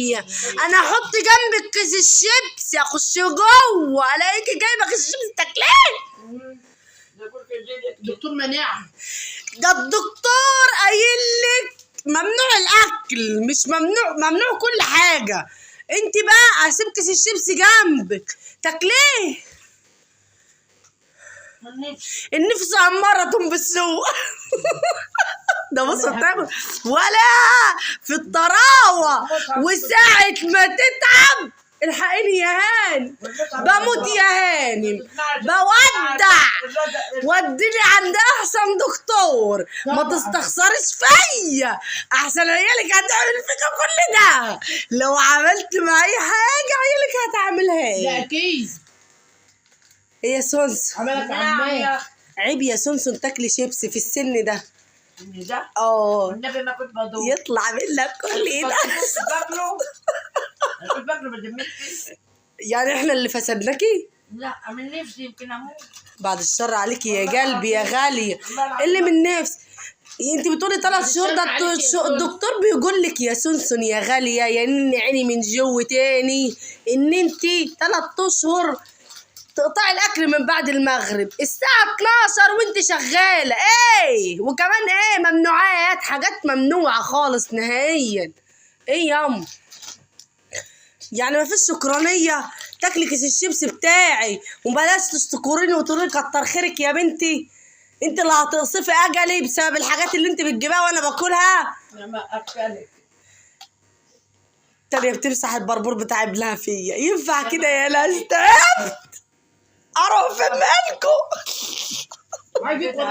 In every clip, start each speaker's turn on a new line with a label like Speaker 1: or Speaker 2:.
Speaker 1: فيا. انا احط جنبك كيس الشيبسي اخش جوه الاقيكي جايبه كيس الشيبسي تاكليه.
Speaker 2: دكتور مناعة.
Speaker 1: ده الدكتور قايل لك ممنوع الاكل، مش ممنوع كل حاجه. انت بقى هسيب كيس الشيبسي جنبك تاكليه. النفس أمارة بالسوء. ده بص بتاكل ولا في الطراوه، وساعة ما تتعب الحقيني يا هاني، بموت يا هاني، بودع وديني عند احسن دكتور، ما تستخسرش فيا احسن عيالك هتعمل فيك كل ده. لو عملت معي حاجه عيالك هتعملها
Speaker 2: ده
Speaker 1: لي.
Speaker 2: اكيد.
Speaker 1: ايه يا سونس؟
Speaker 2: عملك عمال.
Speaker 1: عيب يا سونسون تاكلي شيبسي في السن ده.
Speaker 2: ده؟
Speaker 1: والنبي
Speaker 2: ما كنت بدور.
Speaker 1: يطلع منك كل ده.
Speaker 2: كنت باكله بدمتي.
Speaker 1: يعني احنا اللي فسدناكي؟
Speaker 2: لا من نفسي يمكن اموت. بعد
Speaker 1: الشر عليكي يا قلبي يا غالية. اللي من نفس انت بتقولي 3 شهور، ده الدكتور بيقول لك يا سونسون يا غالية يا عيني من جو تاني ان انت 3 اشهر تقطعي الاكل من بعد المغرب الساعة 12 وانت شغالة. ايه وكمان ايه ممنوعات، حاجات ممنوعة خالص نهائيا. ايه ياما يعني ما فيش شكرانية تاكلي كيس الشيبس بتاعي وبلاش تشكريني وتقولي كتر خيرك يا بنتي. انت اللي هتقصفي اجلي بسبب الحاجات اللي انت بتجيبها وانا باكلها.
Speaker 2: لما اكلك
Speaker 1: تانية بتمسح البربور بتاع ابنها فيا. ينفع كده يا ناس؟ تعبت اروح فين منكم؟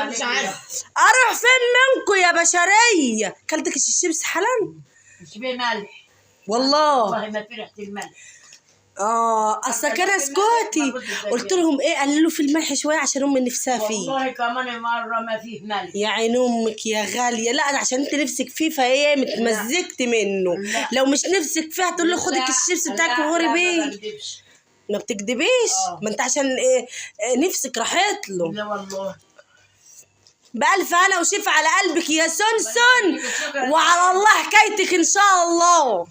Speaker 2: مش عارف
Speaker 1: اروح فين منكم يا بشرية؟ كلت كيس الشيبس حالا؟
Speaker 2: مش بيه ملح
Speaker 1: والله
Speaker 2: ما في ريحة الملح.
Speaker 1: اصل كان اسكتي قلت لهم ايه قللوا في الملح شويه عشان امي نفسها فيه.
Speaker 2: والله كمان مره ما فيه ملح.
Speaker 1: يا عين امك يا غاليه. لا ده عشان انت نفسك فيه فايه متمزجت منه.
Speaker 2: لا.
Speaker 1: لو مش نفسك فيه هتقول له خدي الشيبس بتاعك وغوري بيه. ما بتكدبيش. ما انت عشان ايه نفسك راحت له.
Speaker 2: لا والله.
Speaker 1: بألف هنا وشفا على قلبك يا سونسون، وعلى الله حكايتك ان شاء الله.